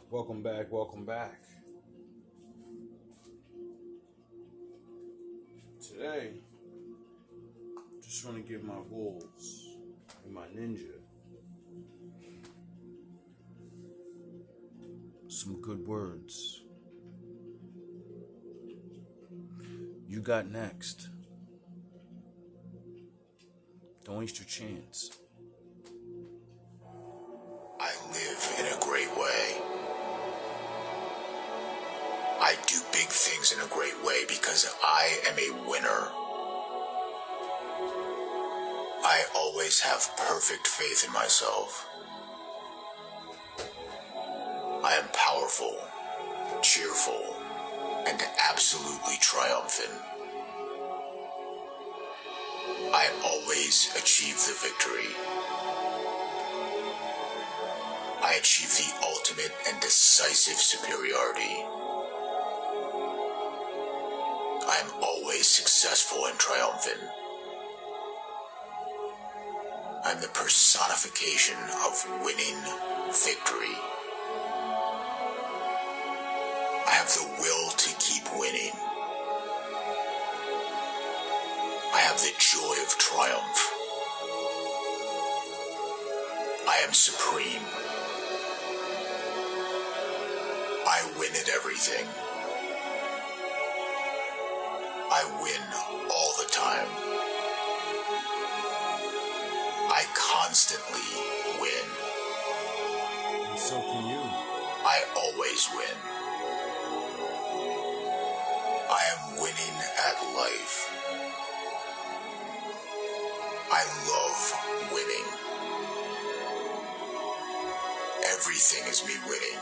Welcome back, welcome back. Today, just want to give my wolves and my ninja some good words. You got next. Don't waste your chance. I live in a great way. I do big things in a great way because I am a winner. I always have perfect faith in myself. I am powerful, cheerful, and absolutely triumphant. I always achieve the victory. I achieve the ultimate and decisive superiority. I am always successful and triumphant. I am the personification of winning victory. I have the will to keep winning. I have the joy of triumph. I am supreme. I win at everything. I win all the time. I constantly win. And so can you. I always win. I am winning at life. I love winning. Everything is me winning.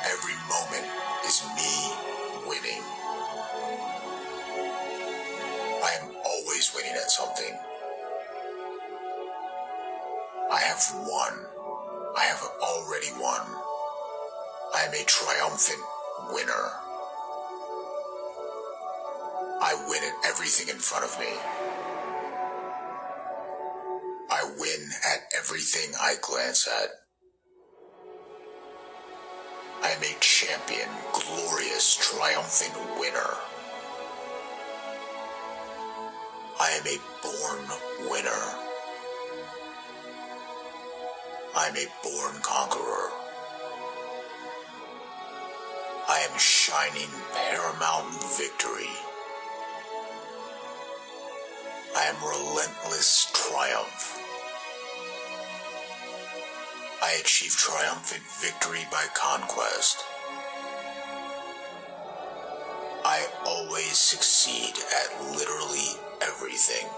Every moment is me winning. I am always winning at something. I have won. I have already won. I am a triumphant winner. I win at everything in front of me. I win at everything I glance at. I am a champion, glorious, triumphant winner. I am a born winner. I am a born conqueror. I am shining paramount victory. I am relentless triumph. I achieve triumphant victory by conquest. I always succeed at literally everything.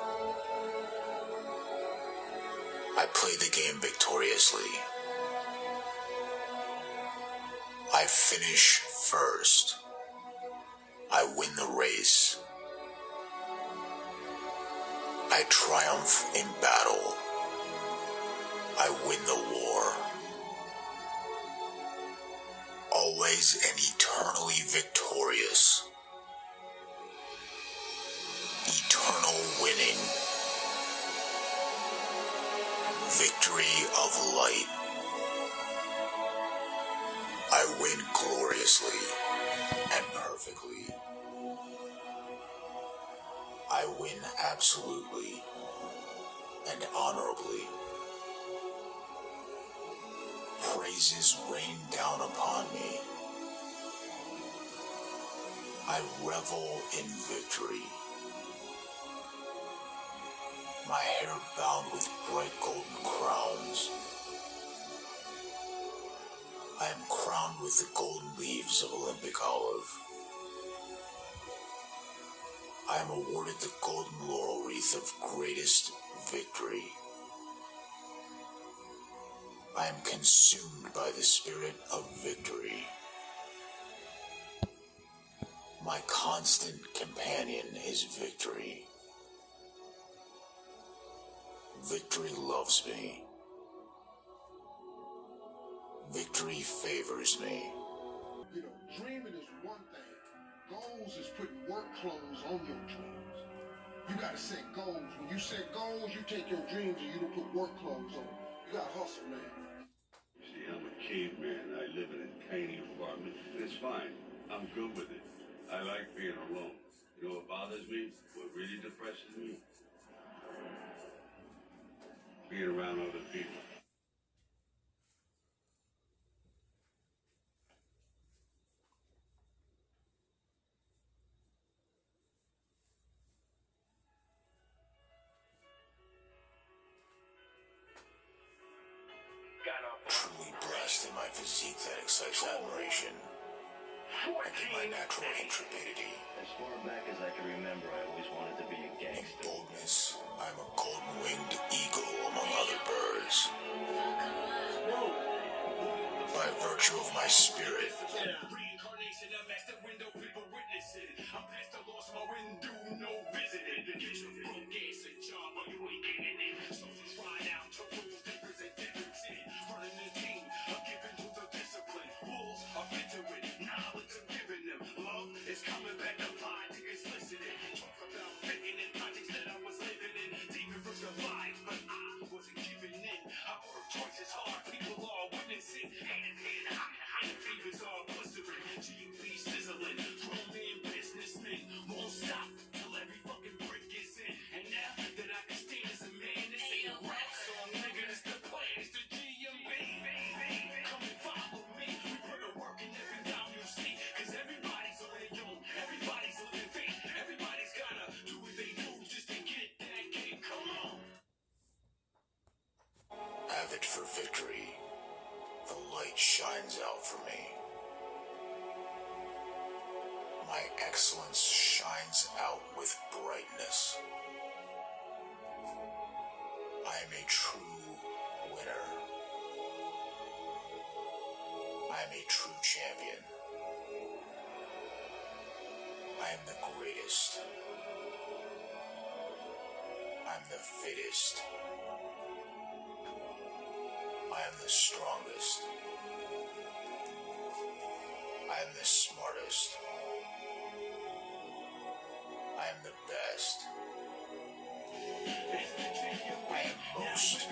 I play the game victoriously. I finish first. I win the race. I triumph in battle. I win the war. Always and eternally victorious. Eternal winning. Victory of light. I win gloriously and perfectly. I win absolutely and honorably. Praises rain down upon me. I revel in victory. My hair bound with bright golden crowns. I am crowned with the golden leaves of Olympic olive. I am awarded the golden laurel wreath of greatest victory. I am consumed by the spirit of victory. My constant companion is victory. Victory loves me. Victory favors me. Dreaming is one thing. Goals is putting work clothes on your dreams. You gotta set goals. When you set goals, you take your dreams and you don't put work clothes on. You gotta hustle, man. caveman. I live in a tiny apartment, and it's fine. I'm good with it. I like being alone. You know what bothers me? What really depresses me? Being around other people. Truly blessed in my physique that excites admiration, and in my natural intrepidity. As far back as I can remember, I always wanted to be a In gangster. boldness, I'm a golden-winged eagle among other birds. By virtue of my spirit, Reincarnation, I'm at the window, people witness it. I'm past the lost, my window, no visiting. The kitchen broke gas and job, but you ain't getting it. Soldiers ride out to rules, difference and differences. Running the team, I'm giving to the discipline. Wolves are bitter with knowledge I'm giving them. Love is coming back to lie, niggas listening. Talk about fitting in projects that I was living in. Demon from the life, but I wasn't giving in. I work twice as hard, people are witnessing. Hand in hand, high fevers are blistering. GUP sizzling, grown men, businessmen won't stop till every fucking brick is in. And now that I can stand as a man, this ain't a rap song, nigga, this the plan, it's the GMB. Come and follow me, we put the work in every dime you see. Cause everybody's on their own, everybody's living faith. Everybody's gotta do what they do just to get that cake, come on. avid for victory, the light shines out for me. My excellence shines out with brightness. I am a true winner. I am a true champion. I am the greatest. I'm the fittest. I am the strongest. I am the smartest. I am the best. I am most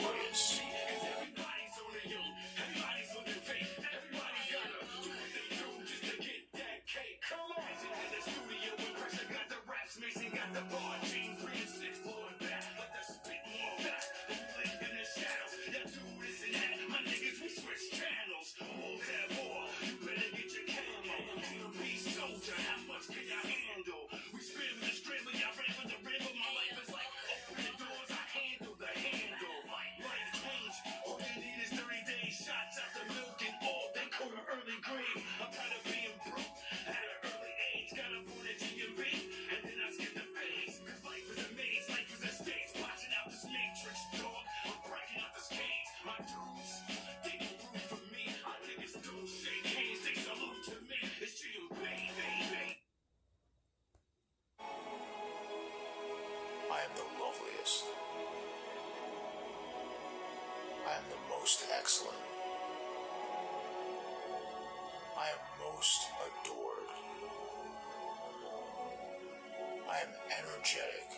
glorious. Everybody's on their own, everybody's living faith. Everybody's gotta do what they do just to get that cake. Come on. In the studio with pressure, got the raps, Mason got the bar, James 3 and 6 blowing back. Let the spit more fast. We live in the shadows. Y'all do this and that. My niggas, we switch channels. Wolves have war. You better get your camo. GMP soldier, how much can y'all handle? We spin with the scramble, y'all ran with the ramble. My life is like open the doors, I handle the handle. Life change. All you need is 30 days. Shots out the milk and all. They call the early grave. I'm tired of being broke at an early age. Got up on a GMB and then I skipped the phase. Cause life is a maze, life is a stage. Watching out this matrix, dog. I'm breaking out this cage. My dudes, they don't root for me. My niggas don't shake hands, they salute to me. It's GMB, baby. I am the loveliest. I am the most excellent. I am most adored. I am energetic.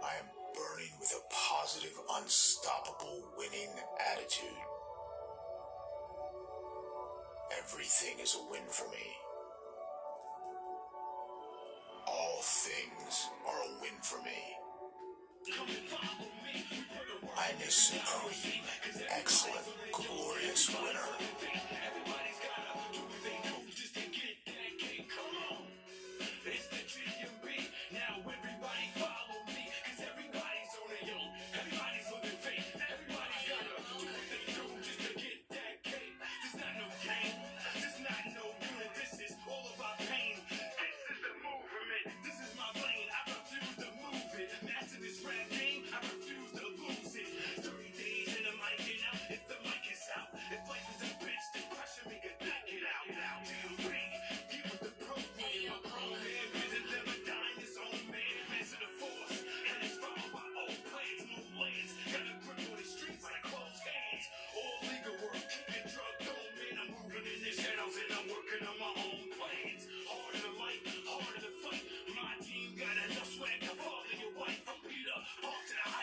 I am burning with a positive, unstoppable, winning attitude. Everything is a win for me. All things are a win for me. I'm a supreme, excellent, glorious winner.